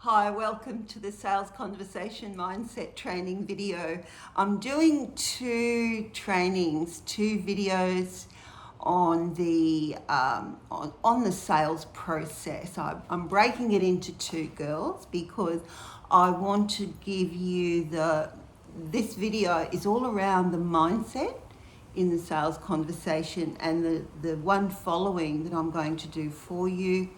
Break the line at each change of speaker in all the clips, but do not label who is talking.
Hi, welcome to the Sales Conversation Mindset Training video. I'm doing two videos on the sales process. I'm breaking it into two, girls, because I want to give you this video is all around the mindset in the sales conversation, and the one following that I'm going to do for you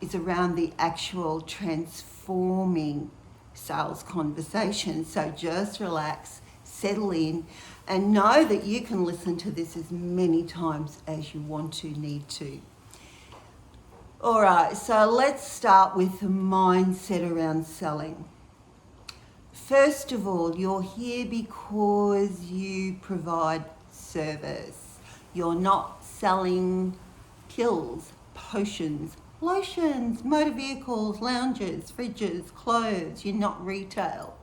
is around the actual transforming sales conversation. So just relax, settle in, and know that you can listen to this as many times as you need to. All right, so let's start with the mindset around selling. First of all, you're here because you provide service. You're not selling pills, potions, lotions, motor vehicles, lounges, fridges, clothes. You're not retail.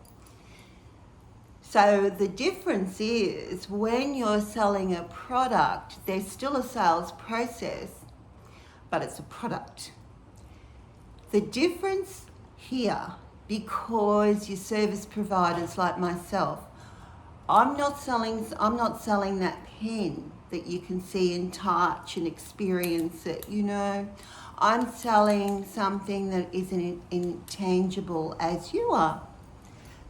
So the difference is when you're selling a product, there's still a sales process, but it's a product. The difference here, because your service providers like myself, I'm not selling that pen that you can see and touch and experience it, I'm selling something that isn't intangible as you are.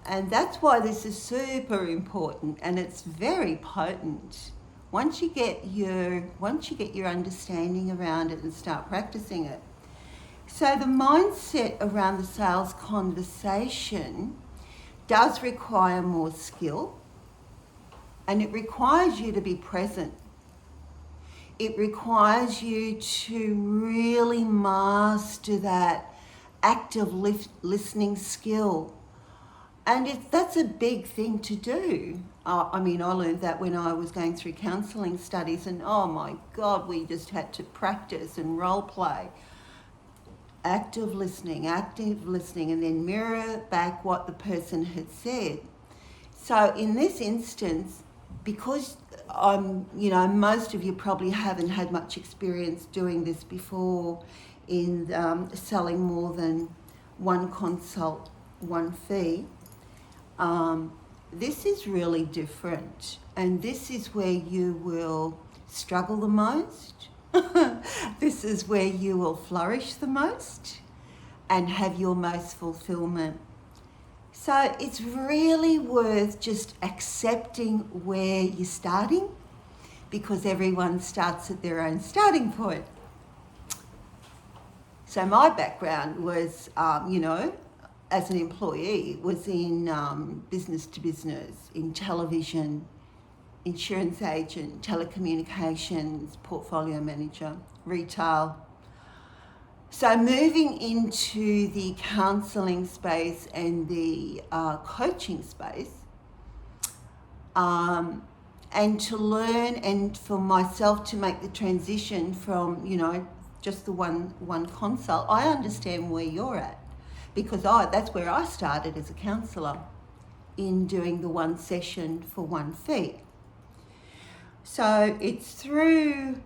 And that's why this is super important, and it's very potent. Once you get your understanding around it and start practicing it. So the mindset around the sales conversation does require more skill, and it requires you to be present. It requires you to really master that active listening skill. And that's a big thing to do. I learned that when I was going through counselling studies, and oh my God, we just had to practice and role play. Active listening, and then mirror back what the person had said. So in this instance, because most of you probably haven't had much experience doing this before in selling more than one consult, one fee, this is really different. And this is where you will struggle the most. This is where you will flourish the most and have your most fulfillment. So it's really worth just accepting where you're starting, because everyone starts at their own starting point. So my background was, as an employee, was in business to business, in television, insurance agent, telecommunications, portfolio manager, retail. So moving into the counselling space and the coaching space, and to learn, and for myself to make the transition from, just the one consult, I understand where you're at, because that's where I started as a counsellor, in doing the one session for one fee. So it's through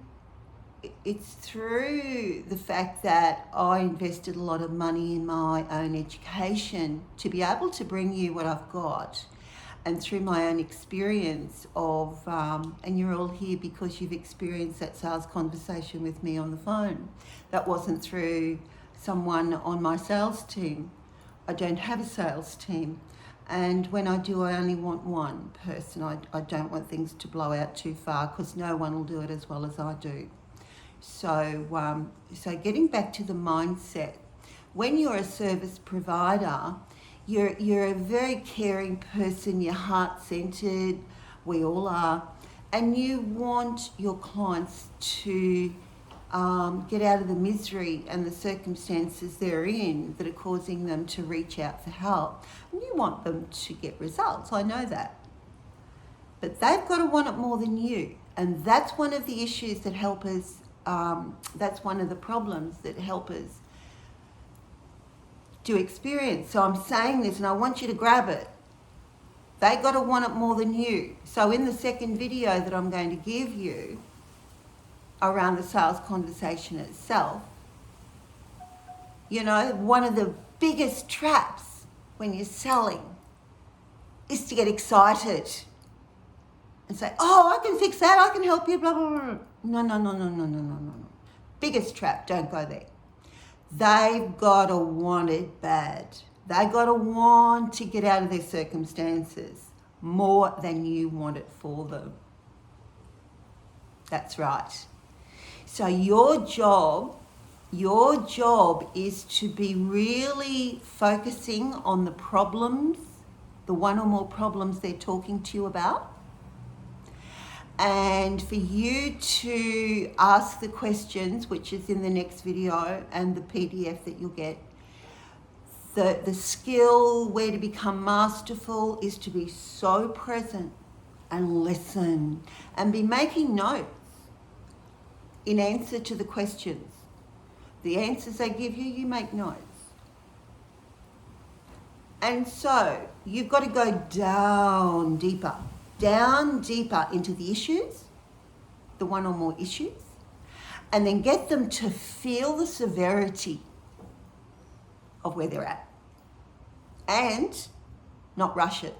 the fact that I invested a lot of money in my own education to be able to bring you what I've got, and through my own experience of, and you're all here because you've experienced that sales conversation with me on the phone. That wasn't through someone on my sales team. I don't have a sales team. And when I do, I only want one person. I don't want things to blow out too far, because no one will do it as well as I do. So getting back to the mindset, when you're a service provider, you're a very caring person, you're heart-centered, we all are, and you want your clients to get out of the misery and the circumstances they're in that are causing them to reach out for help. And you want them to get results, I know that. But they've got to want it more than you. And that's one of the issues that help us, that's one of the problems that help us to experience. So I'm saying this and I want you to grab it. They got to want it more than you. So in the second video that I'm going to give you around the sales conversation itself, You know, one of the biggest traps when you're selling is to get excited and say, oh, I can fix that, I can help you, blah, blah, blah. No, no, no, no, no, no, no, no, no. Biggest trap, don't go there. They've got to want it bad. They've got to want to get out of their circumstances more than you want it for them. That's right. So your job is to be really focusing on the problems, the one or more problems they're talking to you about, and for you to ask the questions, which is in the next video and the PDF that you'll get. The skill where to become masterful is to be so present and listen and be making notes in answer to the questions. The answers they give you, you make notes. And so you've got to go down deeper into the issues, the one or more issues, and then get them to feel the severity of where they're at and not rush it.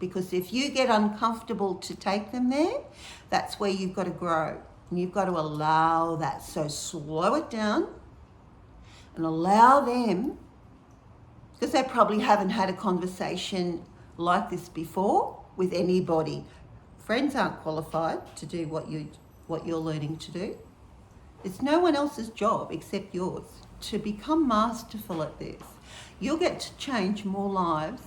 Because if you get uncomfortable to take them there, that's where you've got to grow. And you've got to allow that. So slow it down and allow them, because they probably haven't had a conversation like this before with anybody. Friends aren't qualified to do what you're learning to do. It's no one else's job except yours to become masterful at this. You'll get to change more lives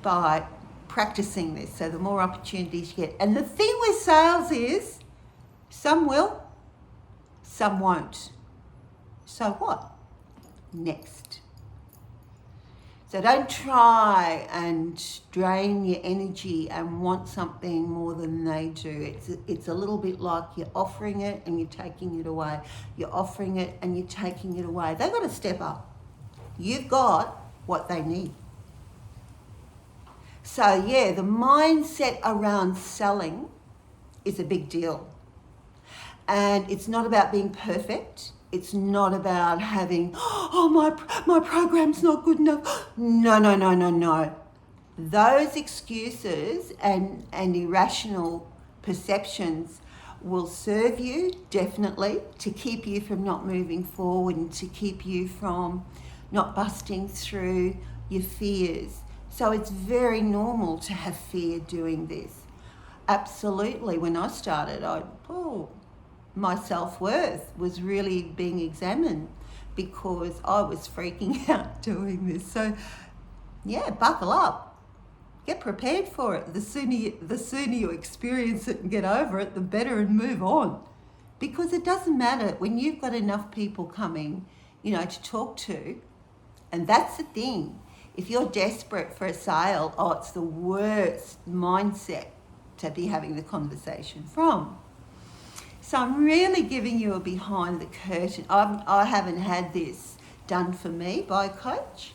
by practicing this. So the more opportunities you get. And the thing with sales is, some will, some won't. So what? Next. So don't try and drain your energy and want something more than they do. It's a little bit like you're offering it and you're taking it away. You're offering it and you're taking it away. They've got to step up. You've got what they need. So yeah, the mindset around selling is a big deal. And it's not about being perfect. It's not about having, oh, my program's not good enough. No. Those excuses and irrational perceptions will serve you definitely to keep you from not moving forward and to keep you from not busting through your fears. So it's very normal to have fear doing this. Absolutely. When I started, my self-worth was really being examined because I was freaking out doing this. So yeah, buckle up, get prepared for it. The sooner you experience it and get over it, the better, and move on. Because it doesn't matter when you've got enough people coming, to talk to. And that's the thing. If you're desperate for a sale, it's the worst mindset to be having the conversation from. So I'm really giving you a behind the curtain. I haven't had this done for me by a coach.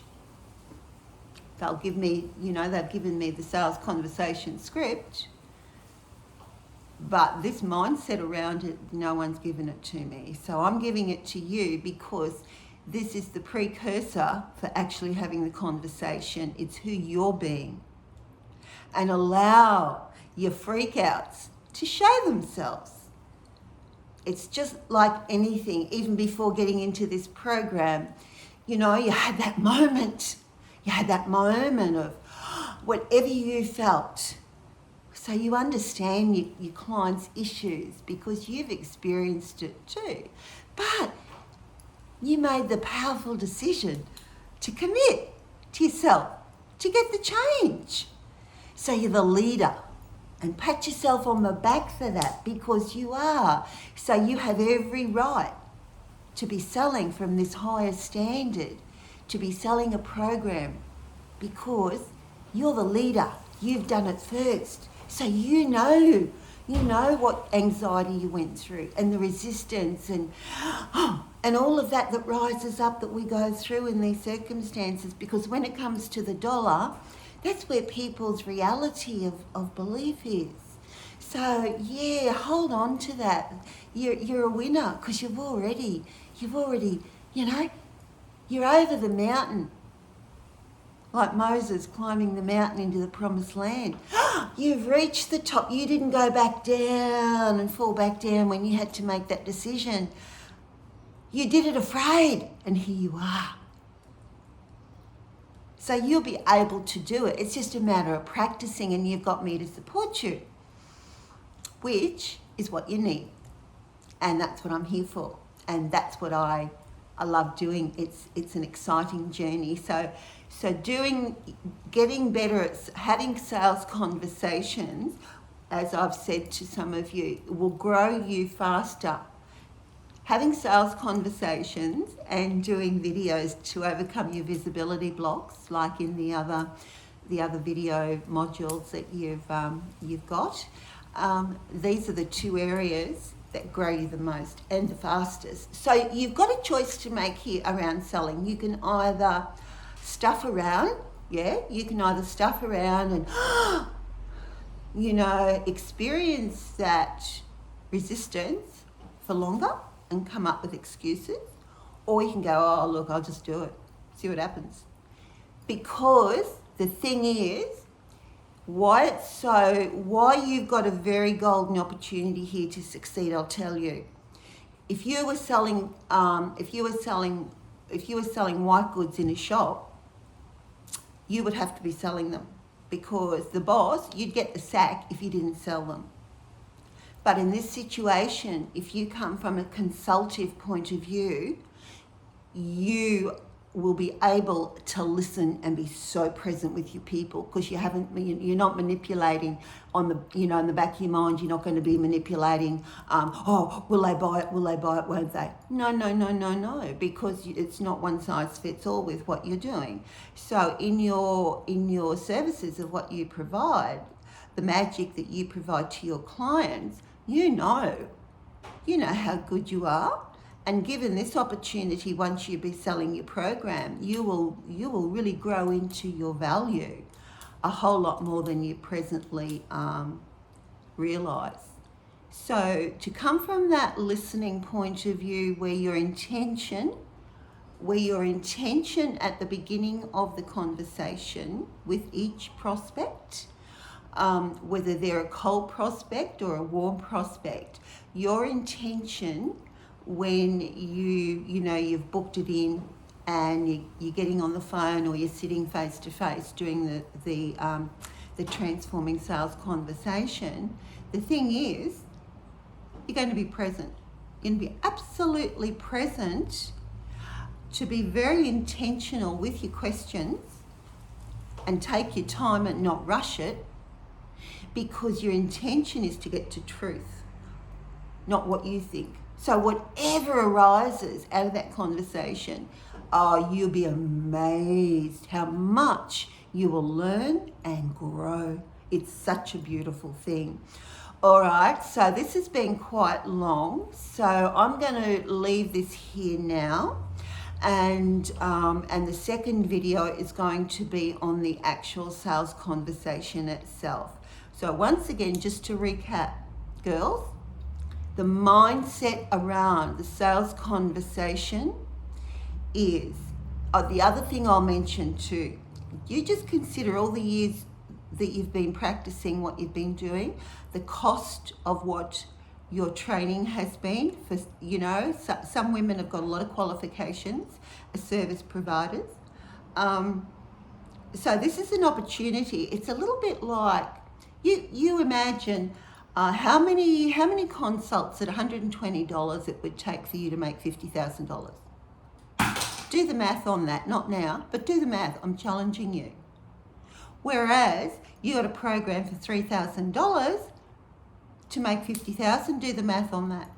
They've given me the sales conversation script, but this mindset around it, no one's given it to me. So I'm giving it to you because this is the precursor for actually having the conversation. It's who you're being. And allow your freakouts to show themselves. It's just like anything, even before getting into this program, you had that moment. You had that moment of whatever you felt. So you understand your client's issues because you've experienced it too. But you made the powerful decision to commit to yourself, to get the change. So you're the leader. And pat yourself on the back for that because you are. So you have every right to be selling from this higher standard, to be selling a program because you're the leader. You've done it first. So you know what anxiety you went through and the resistance and all of that rises up that we go through in these circumstances, because when it comes to the dollar, that's where people's reality of belief is. So yeah, hold on to that. You're a winner because you've already, You're over the mountain, like Moses climbing the mountain into the promised land. You've reached the top. You didn't go back down and fall back down when you had to make that decision. You did it afraid, and here you are. So you'll be able to do it. It's just a matter of practicing, and you've got me to support you, which is what you need. And that's what I'm here for. And that's what I love doing. It's an exciting journey. So getting better at having sales conversations, as I've said to some of you, will grow you faster. Having sales conversations and doing videos to overcome your visibility blocks, like in the other video modules that you've got. These are the two areas that grow you the most and the fastest. So you've got a choice to make here around selling. You can either stuff around, and experience that resistance for longer and come up with excuses, or you can go, oh look, I'll just do it, see what happens. Because the thing is, why you've got a very golden opportunity here to succeed, I'll tell you. If you were selling white goods in a shop, you would have to be selling them, because the boss, you'd get the sack if you didn't sell them. But in this situation, if you come from a consultative point of view, you will be able to listen and be so present with your people, because you're not manipulating in the back of your mind. You're not going to be manipulating, will they buy it, won't they? No, because it's not one size fits all with what you're doing. So in your services of what you provide, the magic that you provide to your clients, you know how good you are. And given this opportunity, once you be selling your program, you will really grow into your value a whole lot more than you presently realise. So to come from that listening point of view, where your intention at the beginning of the conversation with each prospect, whether they're a cold prospect or a warm prospect, your intention when you've booked it in and you're getting on the phone or you're sitting face to face doing the transforming sales conversation, the thing is, you're going to be present. You're going to be absolutely present, to be very intentional with your questions and take your time and not rush it, because your intention is to get to truth, not what you think. So whatever arises out of that conversation, you'll be amazed how much you will learn and grow. It's such a beautiful thing. All right, so this has been quite long, so I'm going to leave this here now. And the second video is going to be on the actual sales conversation itself. So once again, just to recap, girls, the mindset around the sales conversation is, the other thing I'll mention too, you just consider all the years that you've been practicing what you've been doing, the cost of what your training has been. For some women have got a lot of qualifications as service providers. So this is an opportunity. It's a little bit like, you imagine how many consults at $120 it would take for you to make $50,000. Do the math on that, not now, but do the math. I'm challenging you. Whereas you got a program for $3,000 to make $50,000. Do the math on that.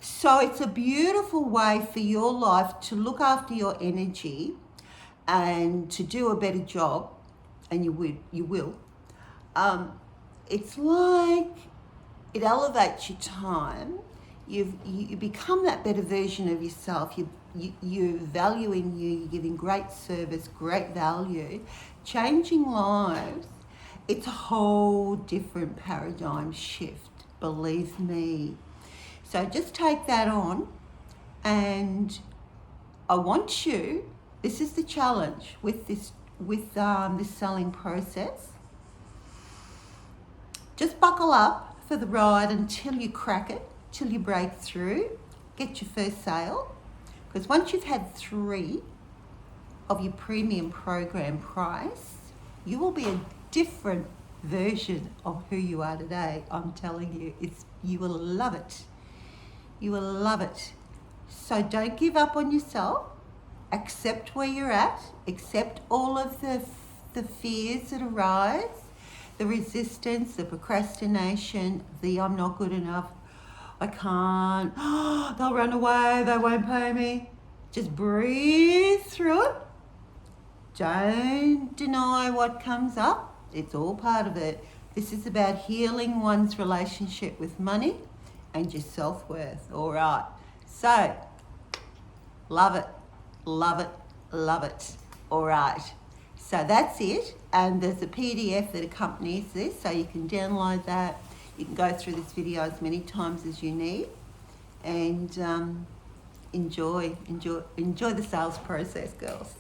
So it's a beautiful way for your life to look after your energy and to do a better job, and you will. It's like, it elevates your time. You become that better version of yourself. You're valuing you're giving great service, great value, changing lives. It's a whole different paradigm shift, believe me. So just take that on, and I want you This is the challenge with this selling process. Just buckle up for the ride until you crack it, till you break through, get your first sale. Because once you've had 3 of your premium program price, you will be a different version of who you are today. I'm telling you, you will love it. You will love it. So don't give up on yourself. Accept where you're at. Accept all of the fears that arise, the resistance, the procrastination, the I'm not good enough, I can't, they'll run away, they won't pay me. Just breathe through it. Don't deny what comes up. It's all part of it. This is about healing one's relationship with money and your self-worth. All right. So, love it, love it, love it. All right. So that's it. And there's a PDF that accompanies this, so you can download that. You can go through this video as many times as you need, and enjoy the sales process, girls.